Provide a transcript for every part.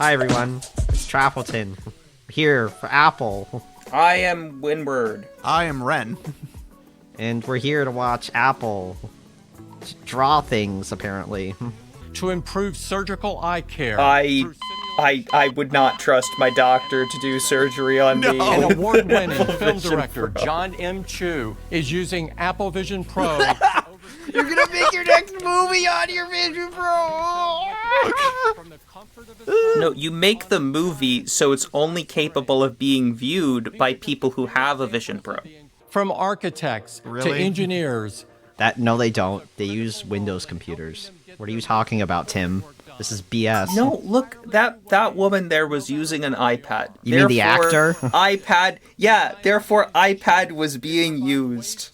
Hi everyone, it's Trafotin, here for Apple, I am Windward. I am Ren. and we're here to watch Apple draw things, apparently. To improve surgical eye care. I would not trust my doctor to do surgery on me. An award-winning film Vision director, Pro. John M. Chu, is using Apple Vision Pro. You're gonna make your next movie on your Vision Pro! From the comfort of his No, you make the movie so it's only capable of being viewed by people who have a Vision Pro. From architects to Really? engineers. No, they don't. They use Windows computers. What are you talking about, Tim? This is BS. No, look, that woman there was using an iPad. You mean the Therefore, actor? iPad, yeah, therefore iPad was being used.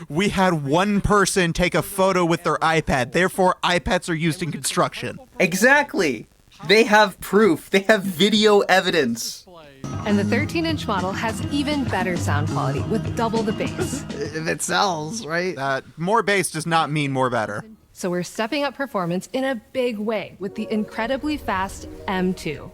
We had one person take a photo with their iPad, therefore iPads are used in construction. Exactly. They have proof. They have video evidence. And the 13-inch model has even better sound quality with double the bass. If it sells, right? More bass does not mean more better. So we're stepping up performance in a big way with the incredibly fast M2.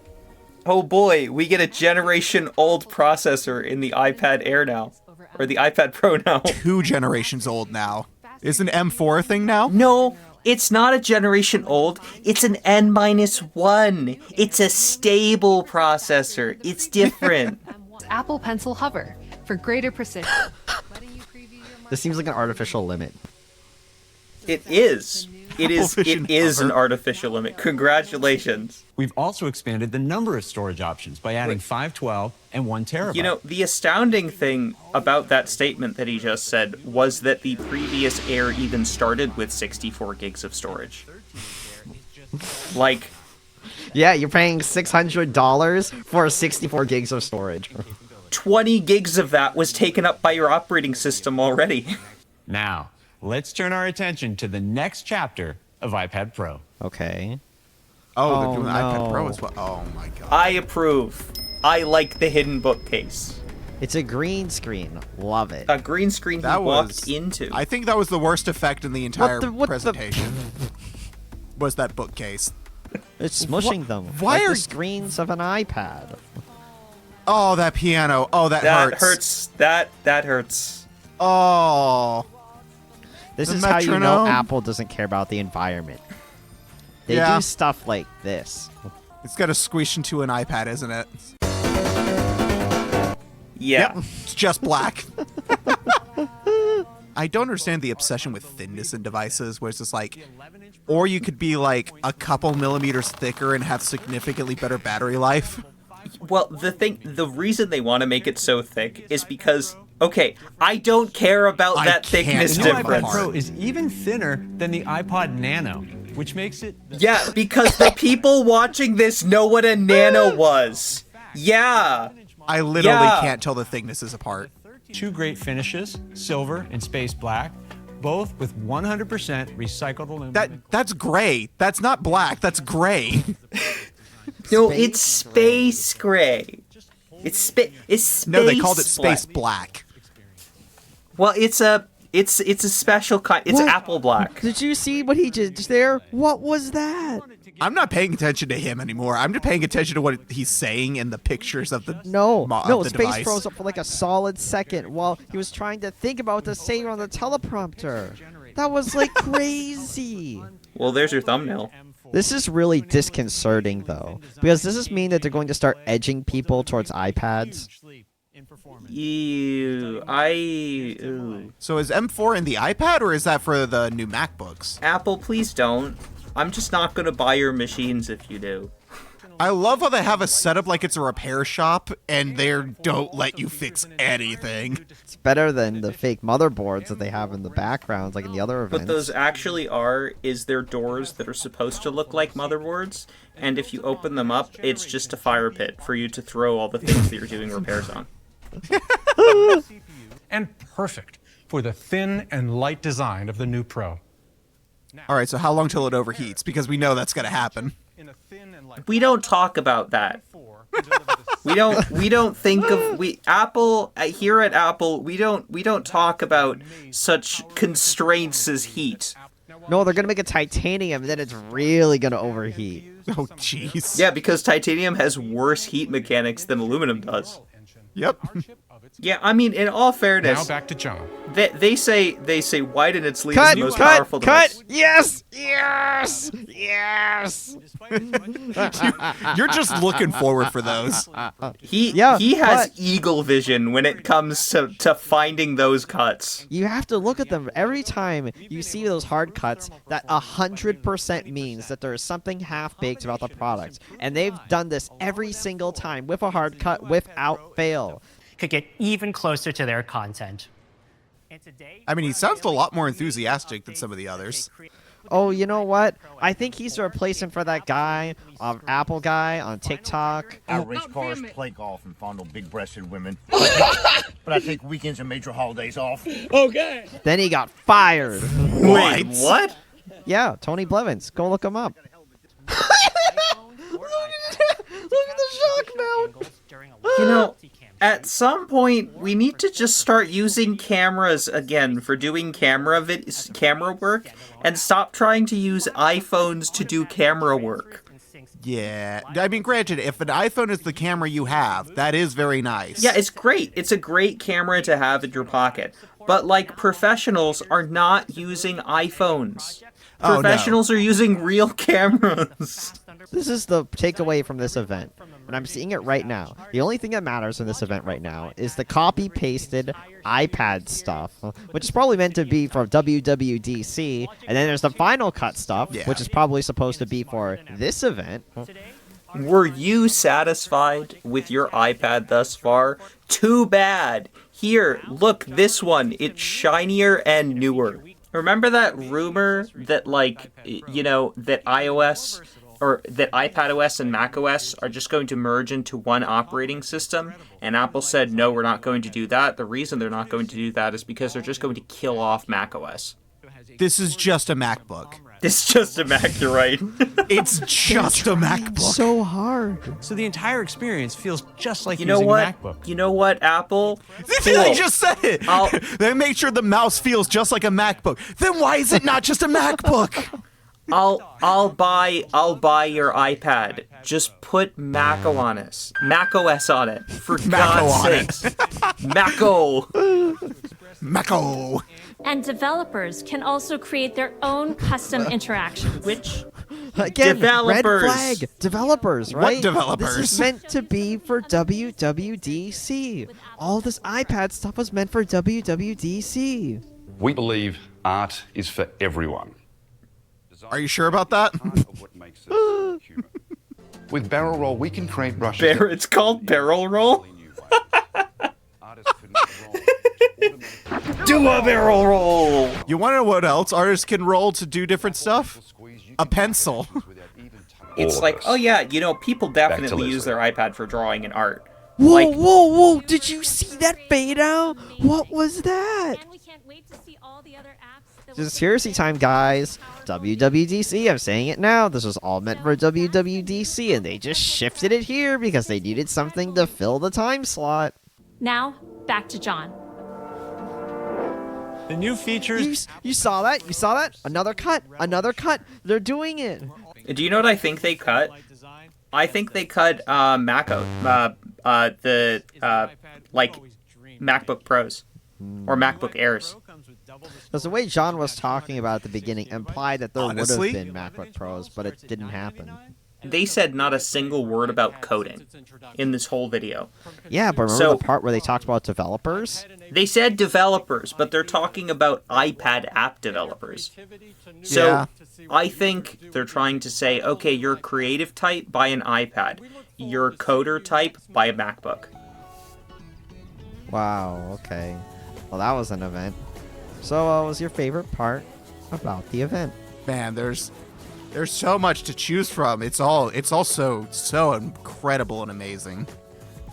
Oh boy, we get a generation old processor in the iPad Air now. Or the iPad Pro now. 2 generations old now. Isn't M4 a thing now? No, it's not a generation old. It's an N-1. It's a stable processor. It's different. Apple Pencil Hover for greater precision. This seems like an artificial limit. It is. It Vision is an Hover. artificial limit. Congratulations. We've also expanded the number of storage options by adding 512 and 1 terabyte. You know, the astounding thing about that statement that he just said was that the previous Air even started with 64 gigs of storage. Like, Yeah, you're paying $600 for 64 gigs of storage. 20 gigs of that was taken up by your operating system already. Now, let's turn our attention to the next chapter of iPad Pro. Okay. Oh, they're Oh, doing the iPad Pro no. as well. Oh my god. I approve. I like the hidden bookcase. It's a green screen. Love it. A green screen he That walked was into. I think that was the worst effect in the entire what the- presentation. Was that bookcase. It's smushing them. why like are- the screens of an iPad. Oh, that piano. Oh, that hurts. That hurts. Oh. This The is how you know metronome. Apple doesn't care about the environment. They Yeah. do stuff like this. It's got to squish into an iPad, isn't it? Yeah. It's just black. I don't understand the obsession with thinness in devices, where it's just like, or you could be like a couple millimeters thicker and have significantly better battery life. Well, the reason they want to make it so thick is because, okay, I don't care about I that can't thickness The do new it. difference. iPad Pro is even thinner than the iPod Nano, which makes it Yeah, because the people watching this know what a nano was. Yeah. I literally Yeah. can't tell the thicknesses apart. 2 great finishes, silver and space black, both with 100% recycled aluminum. That's gray. That's not black. That's gray. No, Space it's space gray. It's space. No, they called it space black. Well, it's a special kind. It's What? apple black. Did you see what he did there? What was that? I'm not paying attention to him anymore. I'm just paying attention to what he's saying in the pictures of the No, of the Space device. froze up for like a solid second while he was trying to think about what to say on the teleprompter. That was like crazy. Well, there's your thumbnail. This is really disconcerting, though, because does this mean that they're going to start edging people towards iPads? Ew. Ew. So is M4 in the iPad, or is that for the new MacBooks? Apple, please don't. I'm just not gonna buy your machines if you do. I love how they have a setup like it's a repair shop, and they don't let you fix anything. It's better than the fake motherboards that they have in the backgrounds, like in the other events. What those actually is they're doors that are supposed to look like motherboards, and if you open them up, it's just a fire pit for you to throw all the things that you're doing repairs on. And perfect for the thin and light design of the new Pro. All right, so how long till it overheats? Because we know that's going to happen. In a thin and light We don't talk about that. We don't think of Apple here at Apple. We don't talk about such constraints as heat. No, they're gonna make a titanium, then it's really gonna overheat. Oh, jeez. Yeah, because titanium has worse heat mechanics than aluminum does. Yep. Yeah, I mean, in all Now fairness, back to John. they say widen its lead is Cut! the most Cut! powerful Cut! device. Yes! Yes! Yes! You're just looking forward for those. He Yeah, has but- eagle vision when it comes to finding those cuts. You have to look at them every time you see those hard cuts. That 100% means that there is something half-baked about the product, and they've done this every single time with a hard cut without fail. Could get even closer to their content. And today, I mean, he sounds a lot more enthusiastic than some of the others. Oh, you know what? I think he's the replacement for that guy, Apple guy on TikTok. I race cars, play golf, and fondle big-breasted women. But I take weekends and major holidays off. Then he got fired. Wait, what? Yeah, Tony Blevins. Go look him up. Look at the shock mount. You know, at some point, we need to just start using cameras again for doing camera work, and stop trying to use iPhones to do camera work. Yeah. I mean, granted, if an iPhone is the camera you have, that is very nice. Yeah, it's great. It's a great camera to have in your pocket. But, like, professionals are not using iPhones. Oh, no. Professionals are using real cameras. This is the takeaway from this event, and I'm seeing it right now. The only thing that matters in this event right now is the copy-pasted iPad stuff, which is probably meant to be for WWDC, and then there's the Final Cut stuff, Yeah. which is probably supposed to be for this event. Were you satisfied with your iPad thus far? Too bad. Here, look, this one. It's shinier and newer. Remember that rumor that, like, you know, that iOS or that iPadOS and macOS are just going to merge into one operating system? And Apple said, no, we're not going to do that. The reason they're not going to do that is because they're just going to kill off macOS. This is just a MacBook. It's just a Mac, you're right. It's just a MacBook. So hard. So the entire experience feels just like You know using what? a MacBook. You know what, Apple? They Cool. just said it. I'll- They made sure the mouse feels just like a MacBook. Then why is it not just a MacBook? I'll buy your iPad. Just put macOS on it. For God's on it. sakes. Maco. Maco. And developers can also create their own custom interactions. Which Again, Developers. red flag. Developers, right? developers? This is meant to be for WWDC. All this iPad stuff was meant for WWDC. We believe art is for everyone. Are you sure about that? What makes us human. With Barrel Roll, we can create brushes. it's called barrel roll? Artists could not roll. Do a barrel roll. You want to know what else artists can roll to do different stuff? A pencil. It's All of like, us. oh yeah, you know, people definitely Leslie. use their iPad for drawing and art. Whoa, Like- whoa! Did you see that fade out? What was that? And we can't wait to see all the other apps that This is seriously time, guys. WWDC, I'm saying it now. This was all meant for WWDC, and they just shifted it here because they needed something to fill the time slot. Now, back to John. The new features. You saw that? You saw that? Another cut. Another cut. They're doing it. Do you know what I think they cut? I think they cut MacBook Pros or MacBook Airs. Because the way John was talking about at the beginning implied that there Honestly? would have been MacBook Pros, but it didn't happen. They said not a single word about coding in this whole video. Yeah, but remember So- the part where they talked about developers? They said developers, but they're talking about iPad app developers. So Yeah. I think they're trying to say, okay, you're a creative type, buy an iPad. You're a coder type, buy a MacBook. Wow, okay. Well, that was an event. So, what was your favorite part about the event? Man, there's so much to choose from. It's all so incredible and amazing.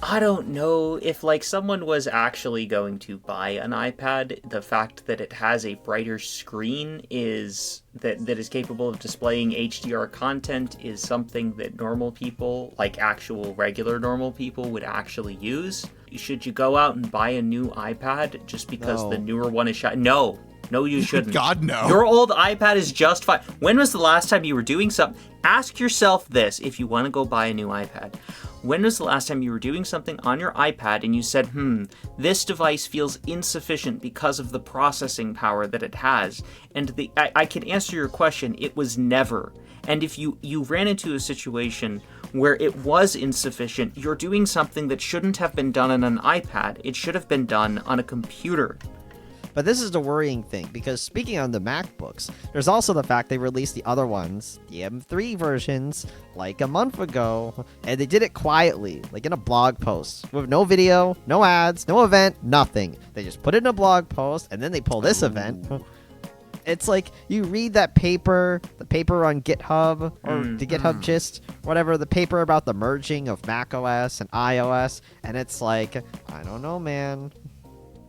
I don't know if like someone was actually going to buy an iPad. The fact that it has a brighter screen is that is capable of displaying HDR content is something that normal people, like actual regular normal people, would actually use. Should you go out and buy a new iPad just because No. the newer one is shiny? No. No, you shouldn't. God, no. Your old iPad is just fine. When was the last time you were doing something? Ask yourself this if you want to go buy a new iPad. When was the last time you were doing something on your iPad and you said, this device feels insufficient because of the processing power that it has? And I can answer your question, it was never. And if you ran into a situation where it was insufficient, you're doing something that shouldn't have been done on an iPad. It should have been done on a computer. But this is the worrying thing, because speaking on the MacBooks, there's also the fact they released the other ones, the M3 versions, like a month ago, and they did it quietly, like in a blog post, with no video, no ads, no event, nothing. They just put it in a blog post, and then they pull this event. It's like, you read that paper, the paper on GitHub, or the GitHub gist, whatever, the paper about the merging of macOS and iOS, and it's like, I don't know, man.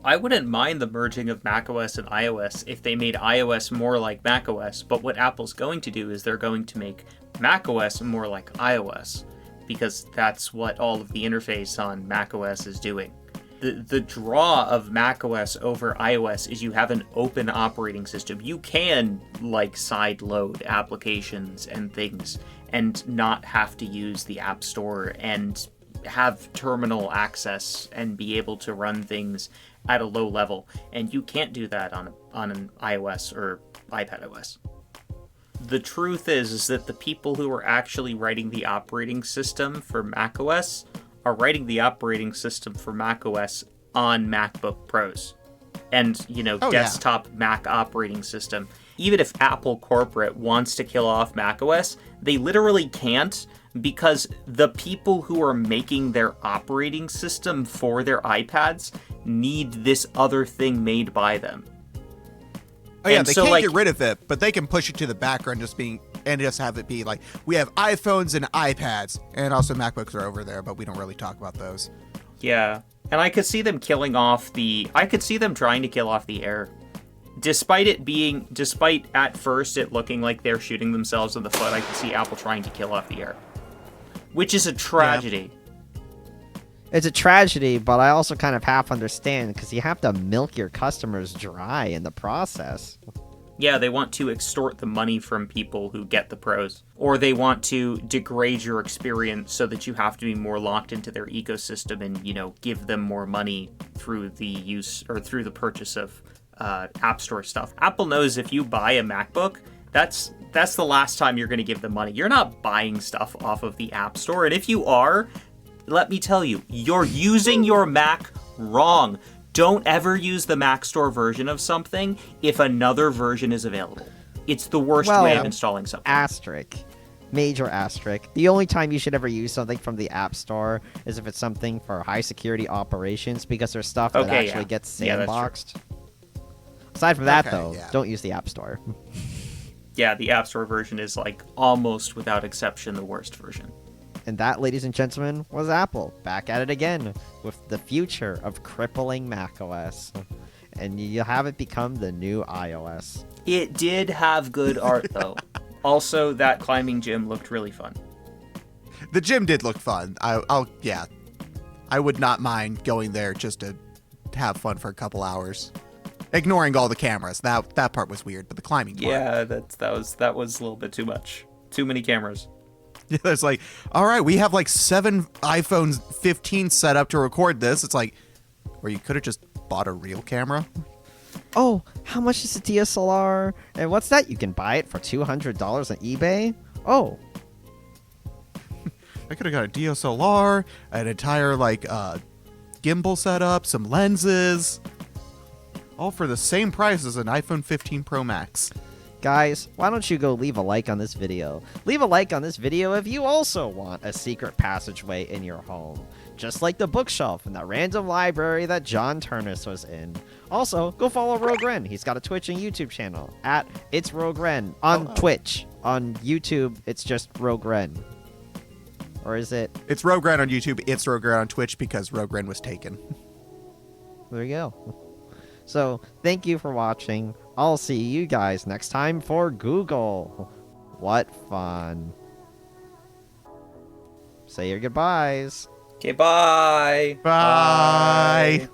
I wouldn't mind the merging of macOS and iOS if they made iOS more like macOS, but what Apple's going to do is they're going to make macOS more like iOS, because that's what all of the interface on macOS is doing. The draw of macOS over iOS is you have an open operating system. You can, like, side-load applications and things and not have to use the App Store and have terminal access and be able to run things at a low level, and you can't do that on an iOS or iPadOS. The truth is that the people who are actually writing the operating system for macOS are writing the operating system for macOS on MacBook Pros and, desktop Mac operating system. Even if Apple corporate wants to kill off macOS, they literally can't, because the people who are making their operating system for their iPads need this other thing made by them. Oh yeah, and they so, can't get rid of it, but they can push it to the background and just have it be like, we have iPhones and iPads, and also MacBooks are over there, but we don't really talk about those. Yeah, and I could see them trying to kill off the Air. Despite at first it looking like they're shooting themselves in the foot, I could see Apple trying to kill off the Air. Which is a tragedy. Yeah. It's a tragedy, but I also kind of half understand, because you have to milk your customers dry in the process. Yeah, they want to extort the money from people who get the Pros. Or they want to degrade your experience so that you have to be more locked into their ecosystem and, give them more money through the use or through the purchase of App Store stuff. Apple knows if you buy a MacBook, that's the last time you're going to give them money. You're not buying stuff off of the App Store, and if you are, let me tell you, you're using your Mac wrong. Don't ever use the Mac Store version of something if another version is available. It's the worst way of installing something. Major asterisk. The only time you should ever use something from the App Store is if it's something for high security operations, because there's stuff that actually gets sandboxed. Aside from that, don't use the App Store. Yeah, the App Store version is, like, almost without exception the worst version. And that, ladies and gentlemen, was Apple. Back at it again with the future of crippling macOS. And you have it become the new iOS. It did have good art, though. Also, that climbing gym looked really fun. The gym did look fun. I would not mind going there just to have fun for a couple hours. Ignoring all the cameras. That part was weird, but the climbing part. Yeah, that was a little bit too much. Too many cameras. Yeah, it's like, all right, we have like 7 iPhone 15 set up to record this. It's like, or you could have just bought a real camera. Oh, how much is a DSLR? And what's that? You can buy it for $200 on eBay? Oh. I could have got a DSLR, an entire gimbal setup, some lenses, all for the same price as an iPhone 15 Pro Max. Guys, why don't you go leave a like on this video? Leave a like on this video if you also want a secret passageway in your home. Just like the bookshelf in that random library that John Turnus was in. Also, go follow Rogue Ren. He's got a Twitch and YouTube channel at It's Rogue Ren on Twitch. On YouTube, it's just Rogue Ren. Or is it? It's Rogue Ren on YouTube. It's Rogue Ren on Twitch because Rogue Ren was taken. There you go. So, thank you for watching. I'll see you guys next time for Google. What fun. Say your goodbyes. Okay, bye. Bye.